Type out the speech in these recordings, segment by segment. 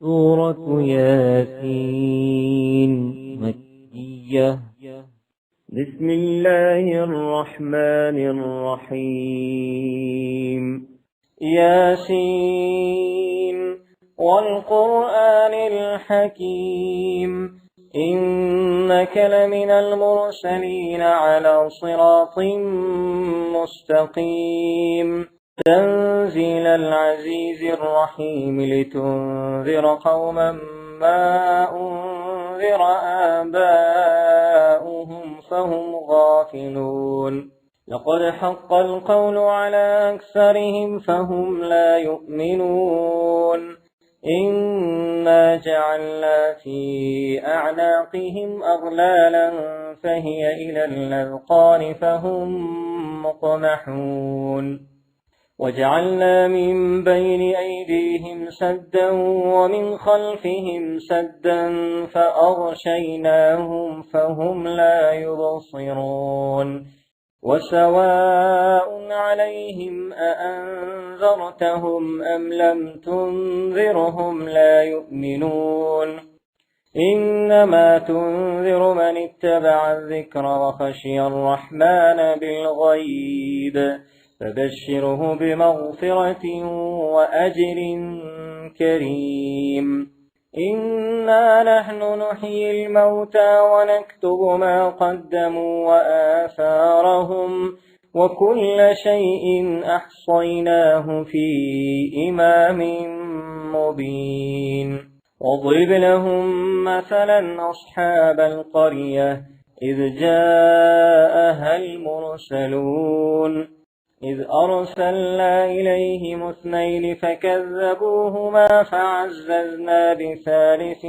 سورة ياسين مكية. بسم الله الرحمن الرحيم. ياسين والقرآن الحكيم إنك لمن المرسلين على صراط مستقيم تنزيل العزيز الرحيم لتنذر قوما ما أنذر آباؤهم فهم غافلون. لقد حق القول على أكثرهم فهم لا يؤمنون. إنا جعلنا في أعناقهم أغلالا فهي إلى الأذقان فهم مقمحون. وجعلنا من بين أيديهم سدا ومن خلفهم سدا فأغشيناهم فهم لا يبصرون. وسواء عليهم أأنذرتهم أم لم تنذرهم لا يؤمنون. إنما تنذر من اتبع الذكر وخشي الرحمن بالغيب فبشره بمغفرة وأجر كريم. إنا نحن نحيي الموتى ونكتب ما قدموا وآثارهم وكل شيء أحصيناه في إمام مبين. واضرب لهم مثلا أصحاب القرية إذ جاءها المرسلون إذ أرسلنا إليهم اثنين فكذبوهما فعززنا بثالث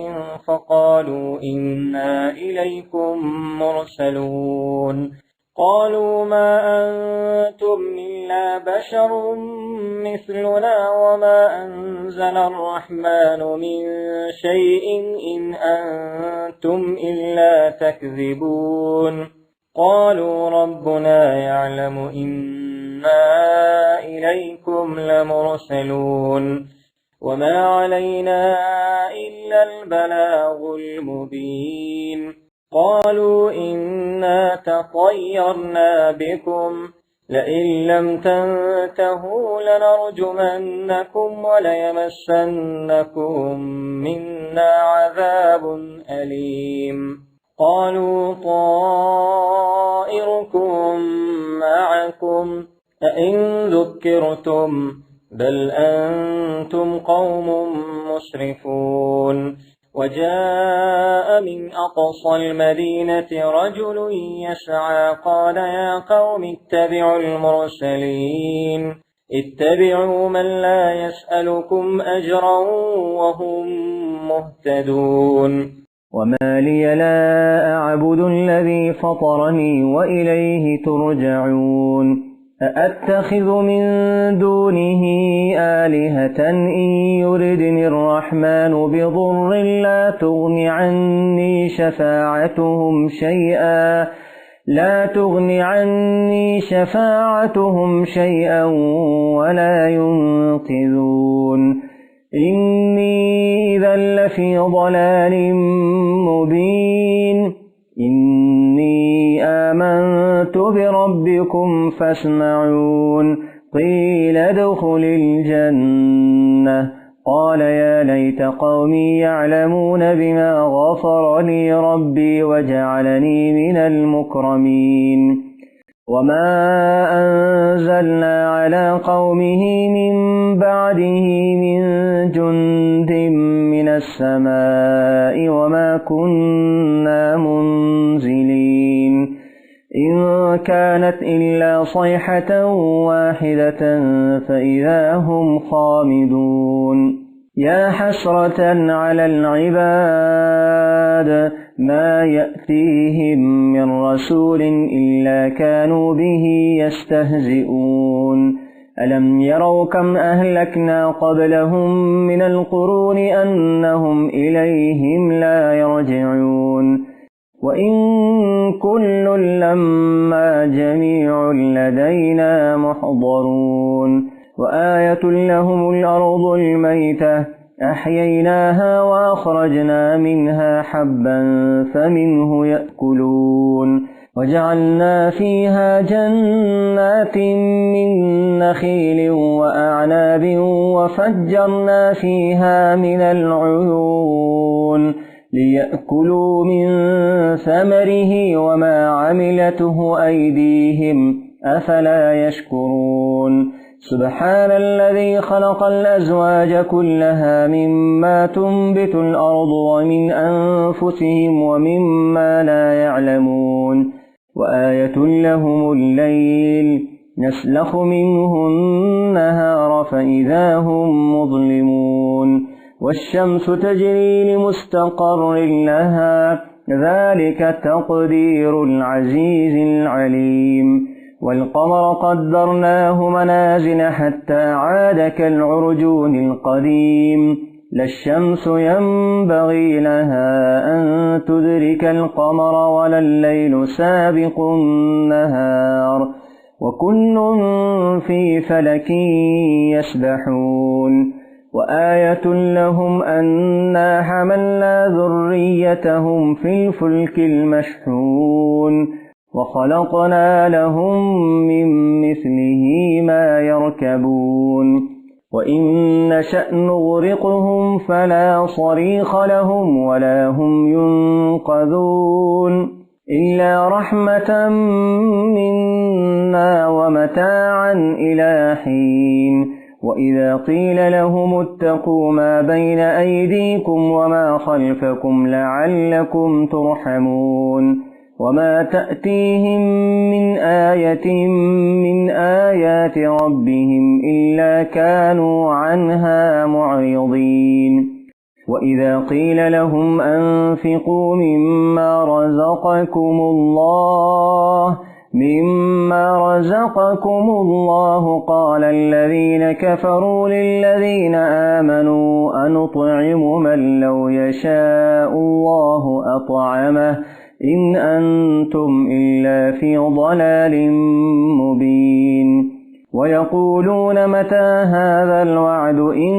فقالوا إنا إليكم مرسلون. قالوا ما أنتم إلا بشر مثلنا وما أنزل الرحمن من شيء إن أنتم إلا تكذبون. قالوا ربنا يعلم إنا إليكم لمرسلون وما علينا إلا البلاغ المبين. قالوا إنا تطيرنا بكم لئن لم تنتهوا لنرجمنكم وليمسنكم منا عذاب أليم. قالوا طائركم معكم أئن ذكرتم بل أنتم قوم مسرفون. وجاء من أقصى المدينة رجل يسعى قال يا قوم اتبعوا المرسلين اتبعوا من لا يسألكم أجرا وهم مهتدون. وما لي لا أعبد الذي فطرني وإليه ترجعون. أأتخذ من دونه آلهة إن يردني الرحمن بضر لا تغن عني شفاعتهم شيئا ولا ينقذون. إني إذا لفي ضلال مبين. إني آمنت بربكم فاسمعون. قيل ادخل الجنة قال يا ليت قومي يعلمون بما غفر لي ربي وجعلني من المكرمين. وما أنزلنا على قومه من بعده من جند من السماء وما كنا منزلين. إن كانت إلا صيحة واحدة فإذا هم خامدون. يا حسرة على العباد ما يأتيهم من رسول إلا كانوا به يستهزئون. ألم يروا كم أهلكنا قبلهم من القرون أنهم إليهم لا يرجعون. وإن كل لما جميع لدينا محضرون. وآية لهم الأرض الميتة أحييناها وأخرجنا منها حبا فمنه يأكلون وجعلنا فيها جنات من نخيل وأعناب وفجرنا فيها من العيون ليأكلوا من ثمره وما عملته أيديهم أفلا يشكرون سبحان الذي خلق الأزواج كلها مما تنبت الأرض ومن أنفسهم ومما لا يعلمون وآية لهم الليل نسلخ منه النهار فإذا هم مظلمون والشمس تجري لمستقر لها ذلك تقدير العزيز العليم والقمر قدرناه منازل حتى عاد كالعرجون القديم لا الشمس ينبغي لها أن تدرك القمر ولا الليل سابق النهار وكل في فلك يسبحون وآية لهم أنا حملنا ذريتهم في الفلك المشحون وخلقنا لهم من مثله ما يركبون وإن نشأ نغرقهم فلا صريخ لهم ولا هم ينقذون إلا رحمة منا ومتاعا إلى حين وإذا قيل لهم اتقوا ما بين أيديكم وما خلفكم لعلكم ترحمون وما تأتيهم من آية من آيات ربهم إلا كانوا عنها معرضين وإذا قيل لهم أنفقوا مما رزقكم الله قال الذين كفروا للذين آمنوا أنطعم من لو يشاء الله أطعمه إن أنتم إلا في ضلال مبين ويقولون متى هذا الوعد إن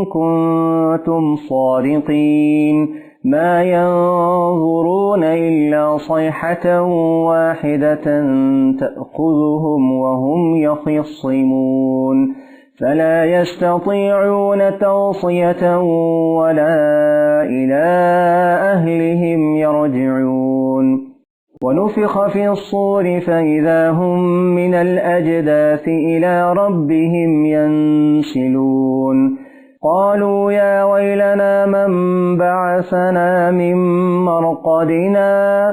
كنتم صادقين ما ينظرون إلا صيحة واحدة تأخذهم وهم يخصمون فلا يستطيعون توصية ولا إلى أهلهم يرجعون ونفخ في الصور فإذا هم من الأجداث إلى ربهم ينسلون قالوا يا ويلنا من بعثنا من مرقدنا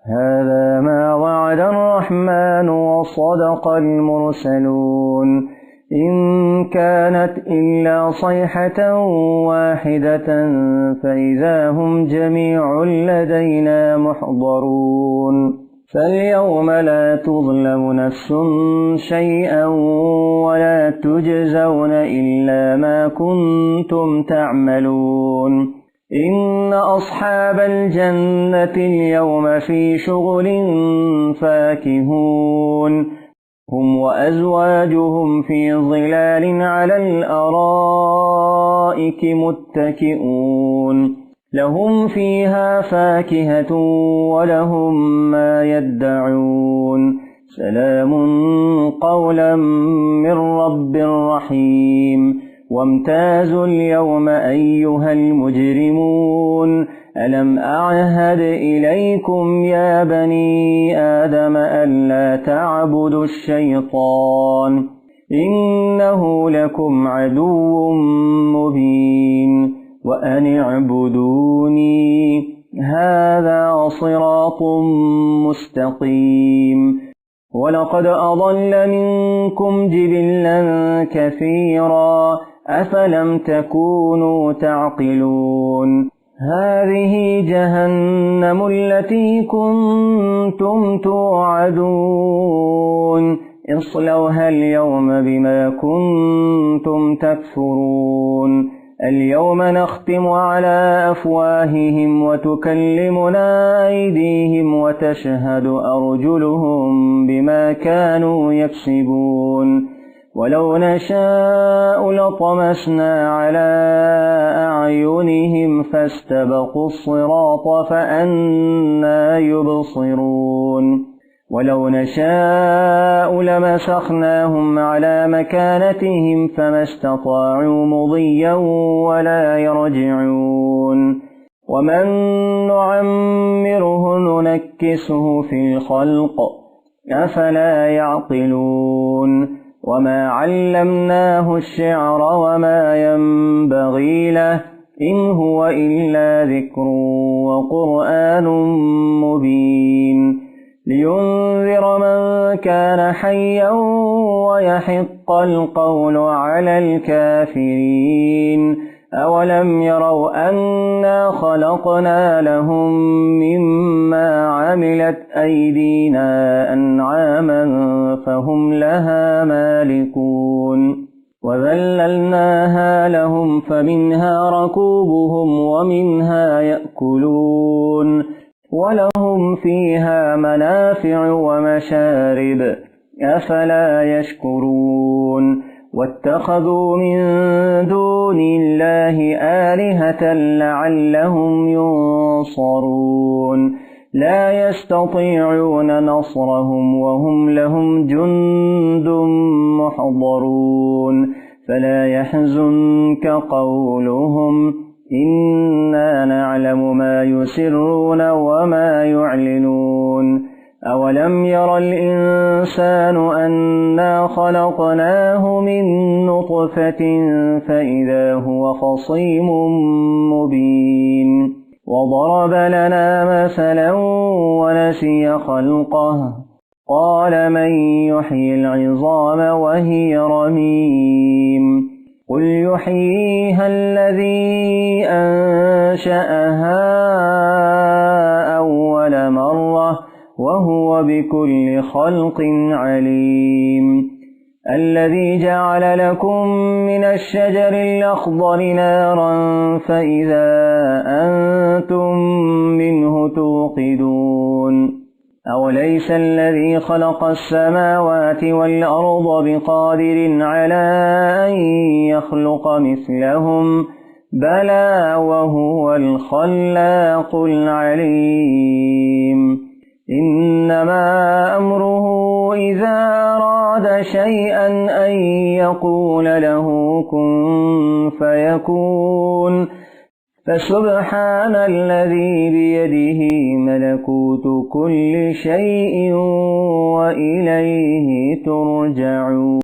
هذا ما وعد الرحمن وصدق المرسلون إن كانت إلا صيحة واحدة فإذا هم جميع لدينا محضرون فاليوم لا تظلم نفس شيئا ولا تجزون إلا ما كنتم تعملون إن أصحاب الجنة اليوم في شغل فاكهون هم وأزواجهم في ظلال على الأرائك متكئون لهم فيها فاكهة ولهم ما يدعون سلام قولا من رب رحيم وامتازوا اليوم أيها المجرمون ألم أعهد إليكم يا بني آدم ألا تعبدوا الشيطان إنه لكم عدو مبين وأن اعبدوني هذا صراط مستقيم ولقد أضل منكم جبلا كثيرا أفلم تكونوا تعقلون هذه جهنم التي كنتم توعدون اصلوها اليوم بما كنتم تكفرون اليوم نختم على أفواههم وتكلمنا أيديهم وتشهد أرجلهم بما كانوا يكسبون ولو نشاء لطمسنا على أعينهم فاستبقوا الصراط فأنى يبصرون ولو نشاء لمسخناهم على مكانتهم فما استطاعوا مضيا ولا يرجعون ومن نعمره ننكسه في الخلق أفلا يعقلون وما علمناه الشعر وما ينبغي له إن هو إلا ذكر وقرآن مبين لينذر من كان حيا ويحق القول على الكافرين أولم يروا أنا خلقنا لهم مما عملت أيدينا أنعاما فهم لها مالكون وذللناها لهم فمنها ركوبهم ومنها يأكلون ولهم فيها منافع ومشارب أفلا يشكرون واتخذوا من دون الله آلهة لعلهم ينصرون لا يستطيعون نصرهم وهم لهم جند محضرون فلا يحزنك قولهم إنا نعلم ما يسرون وما يعلنون أولم ير الإنسان أنا خلقناه من نطفة فإذا هو خصيم مبين وضرب لنا مثلا ونسي خلقه قال من يحيي العظام وهي رميم قل يحييها الذي أنشأها أول مرة وهو بكل خلق عليم الذي جعل لكم من الشجر الأخضر نارا فإذا أنتم منه توقدون أوليس الذي خلق السماوات والأرض بقادر على أن يخلق مثلهم بلى وهو الخلاق العليم إنما أمره إذا أراد شيئا أن يقول له كن فيكون فسبحان الذي بيده ملكوت كل شيء وإليه ترجعون